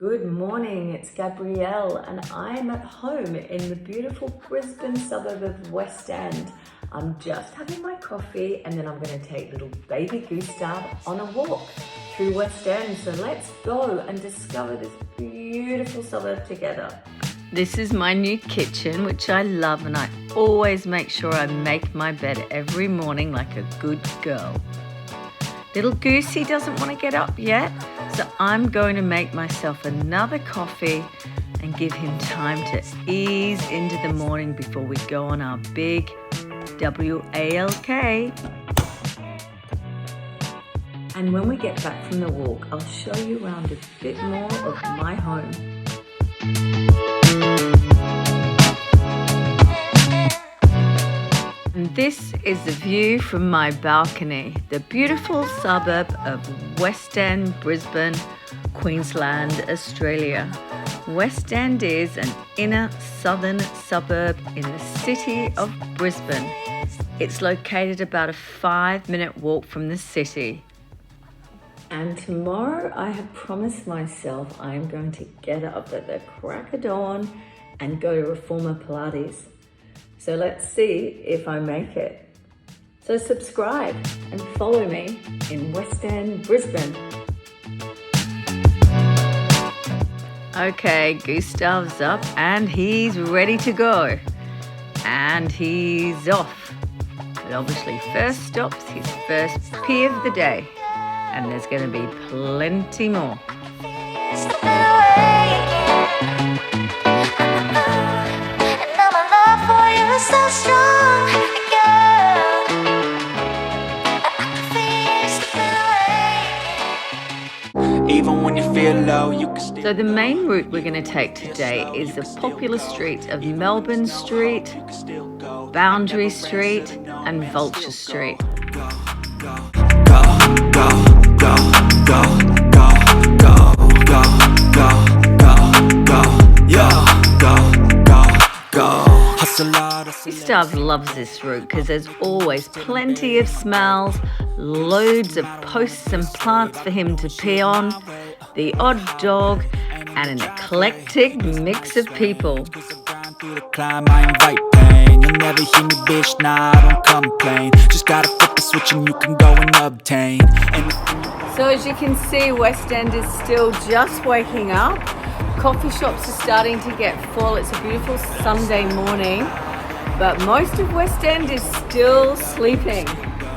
Good morning, it's Gabrielle and I'm at home in the beautiful Brisbane suburb of West End. I'm just having my coffee and then I'm going to take little baby Gustav on a walk through West End. So let's go and discover this beautiful suburb together. This is my new kitchen, which I love, and I always make sure I make my bed every morning like a good girl. Little Goosey doesn't want to get up yet, so I'm going to make myself another coffee and give him time to ease into the morning before we go on our big WALK. And when we get back from the walk, I'll show you around a bit more of my home. And this is the view from my balcony, the beautiful suburb of West End, Brisbane, Queensland, Australia. West End is an inner southern suburb in the city of Brisbane. It's located about a 5-minute walk from the city. And tomorrow I have promised myself I am going to get up at the crack of dawn and go to Reformer Pilates. So let's see if I make it. So subscribe and follow me in West End, Brisbane. Okay, Gustav's up and he's ready to go. And he's off. But obviously first stop's his first pee of the day. And there's going to be plenty more. So strong, girl. Even when you feel low, you can still. So the main route we're going to take today is the popular street of Melbourne Street, Boundary Street and Vulture Street. Go, go, go, go, go, go, go, go, go, go, go. Gustav loves this route because there's always plenty of smells, loads of posts and plants for him to pee on, the odd dog, and an eclectic mix of people. You'll never hear me, bitch, nah, I don't complain. Just gotta flip the switch and you can go and obtain. So as you can see, West End is still just waking up. Coffee shops are starting to get full. It's a beautiful Sunday morning, but most of West End is still sleeping.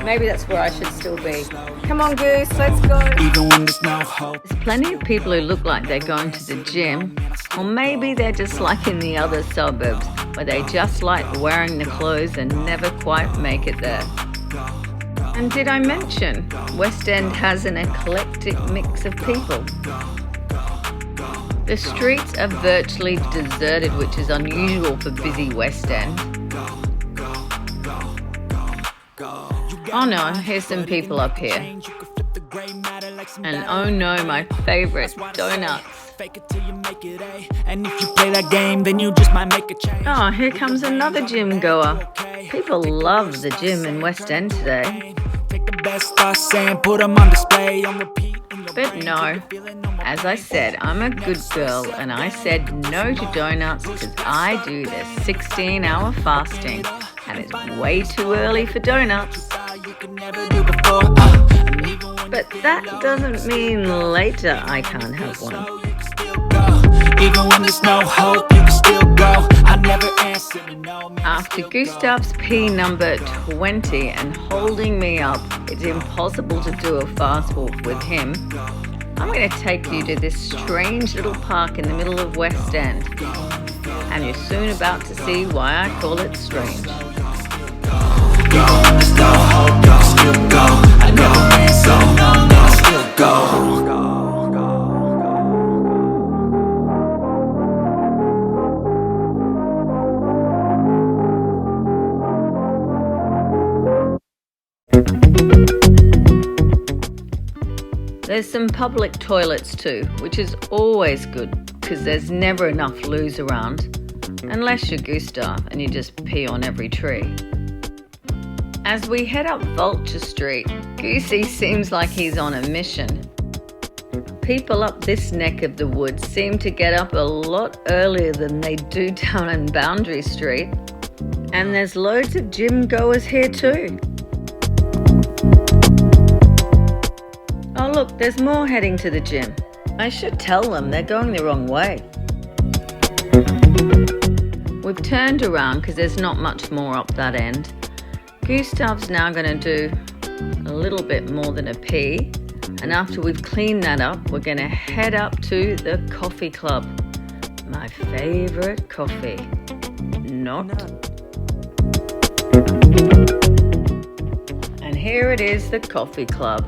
Maybe that's where I should still be. Come on, Goose, let's go. Even when there's no hope. There's plenty of people who look like they're going to the gym, or maybe they're just like in the other suburbs, where they just like wearing the clothes and never quite make it there. And did I mention West End has an eclectic mix of people? The streets are virtually deserted, which is unusual for busy West End. Oh no, here's some people up here. And oh no, my favourite, donuts. Oh, here comes another gym goer. People love the gym in West End today. But no, as I said, I'm a good girl and I said no to donuts because I do the 16-hour fasting and it's way too early for donuts. But that doesn't mean later I can't have one. Even when there's no hope, you can still go. I never answer to no. After Gustav's pee number 20 and holding me up, it's impossible to do a fast walk with him. I'm going to take you to this strange little park in the middle of West End. And you're soon about to see why I call it strange. There's no hope, you can still go. I never answer to no, I still go. There's some public toilets too, which is always good because there's never enough loos around, unless you're Gustav and you just pee on every tree. As we head up Vulture Street, Goosey seems like he's on a mission. people up this neck of the woods seem to get up a lot earlier than they do down on Boundary Street. And there's loads of gym goers here too. Oh look, there's more heading to the gym. I should tell them they're going the wrong way. We've turned around because there's not much more up that end. Gustav's now going to do a little bit more than a pee. And after we've cleaned that up, we're going to head up to the coffee club. My favourite coffee. Not. And here it is, the coffee club.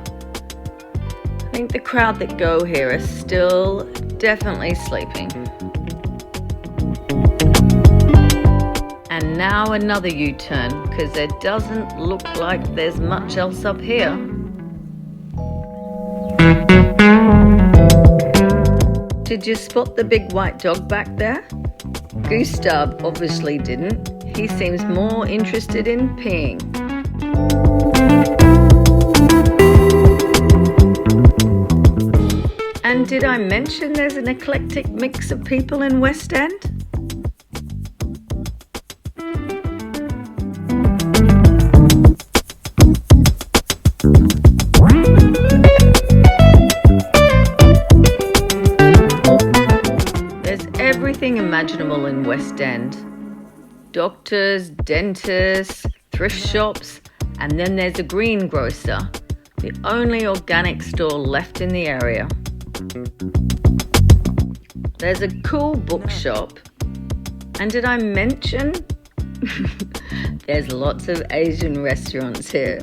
I think the crowd that go here are still definitely sleeping. And now another U-turn, because there doesn't look like there's much else up here. Did you spot the big white dog back there? Gustav obviously didn't. He seems more interested in peeing. And did I mention there's an eclectic mix of people in West End? Everything imaginable in West End. Doctors, dentists, thrift shops, and then there's a greengrocer, the only organic store left in the area. There's a cool bookshop, and did I mention there's lots of Asian restaurants here.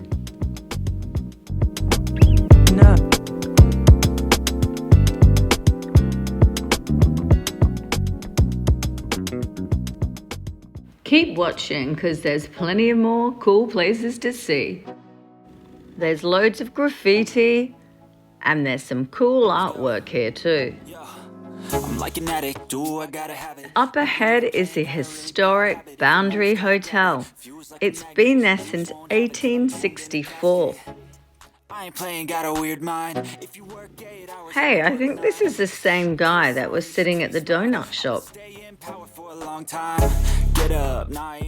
No. Keep watching because there's plenty of more cool places to see. There's loads of graffiti and there's some cool artwork here too. Up ahead is the historic Boundary Hotel. It's been there since 1864. Hey, I think this is the same guy that was sitting at the donut shop.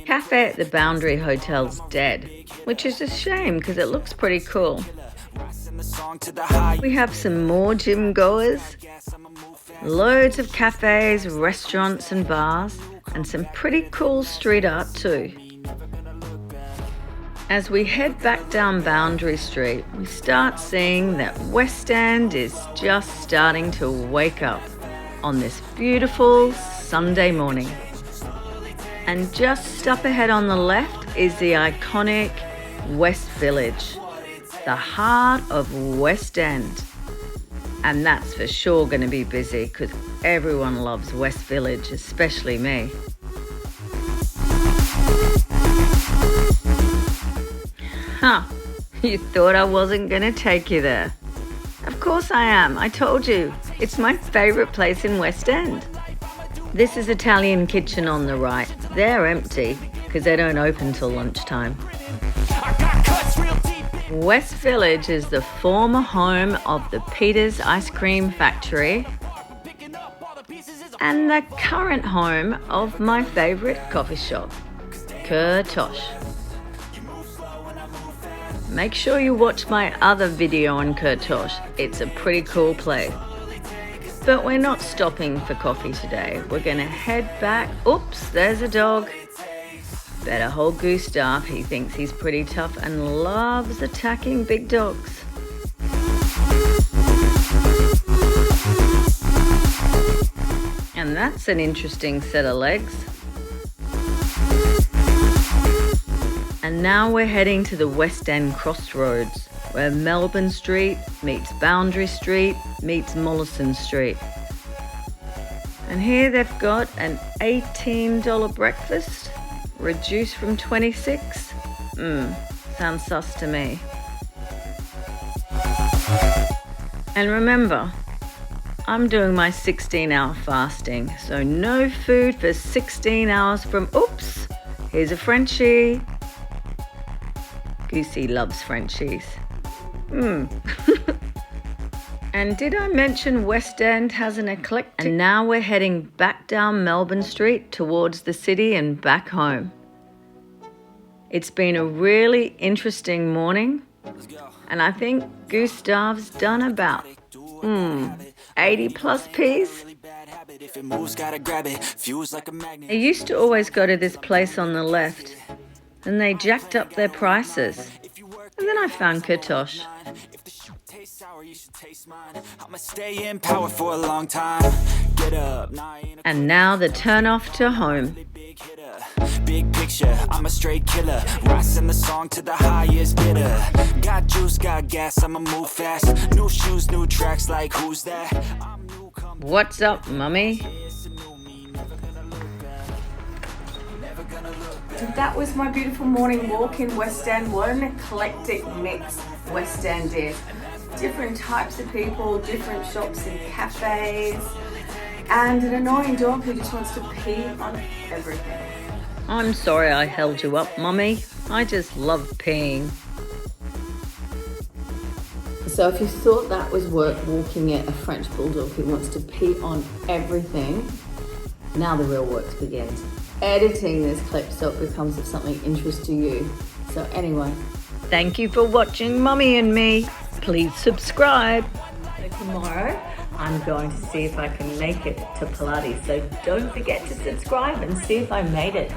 Cafe at the Boundary Hotel's dead, which is a shame because it looks pretty cool. We have some more gym goers, loads of cafes, restaurants and bars, and some pretty cool street art too. As we head back down Boundary Street, we start seeing that West End is just starting to wake up on this beautiful Sunday morning. And just up ahead on the left is the iconic West Village, the heart of West End. And that's for sure going to be busy because everyone loves West Village, especially me. Huh, you thought I wasn't going to take you there. Of course I am, I told you. It's my favourite place in West End. This is Italian Kitchen on the right. They're empty because they don't open till lunchtime. West Village is the former home of the Peter's Ice Cream Factory and the current home of my favourite coffee shop, Kurtosh. Make sure you watch my other video on Kurtosh. It's a pretty cool place. But we're not stopping for coffee today. We're going to head back. Oops, there's a dog. Better hold Gustav. He thinks he's pretty tough and loves attacking big dogs. And that's an interesting set of legs. And now we're heading to the West End crossroads, where Melbourne Street meets Boundary Street meets Mollison Street. And here they've got an $18 breakfast, reduced from 26. Sounds sus to me. And remember, I'm doing my 16-hour fasting, so no food for 16 hours from, oops, here's a Frenchie. Goosey loves Frenchies. And And did I mention West End has an eclectic? And now we're heading back down Melbourne Street towards the city and back home. It's been a really interesting morning, and I think Gustav's done about 80 plus P's. I used to always go to this place on the left, and they jacked up their prices. And then I found Katosh. And now the turn off to home. Big picture, I'm a straight killer. Rising the song to the highest bidder. Got juice, got gas, I'ma move fast. New shoes, new tracks, like who's that? What's up, mummy? So that was my beautiful morning walk in West End. What an eclectic mix West End is. Different types of people, different shops and cafes, and an annoying dog who just wants to pee on everything. I'm sorry I held you up, mummy. I just love peeing. So if you thought that was work walking at a French bulldog who wants to pee on everything, now the real work begins. Editing this clip so it becomes of something interest to you. So anyway, thank you for watching Mummy and Me. Please subscribe. So tomorrow I'm going to see if I can make it to Pilates. So don't forget to subscribe and see if I made it.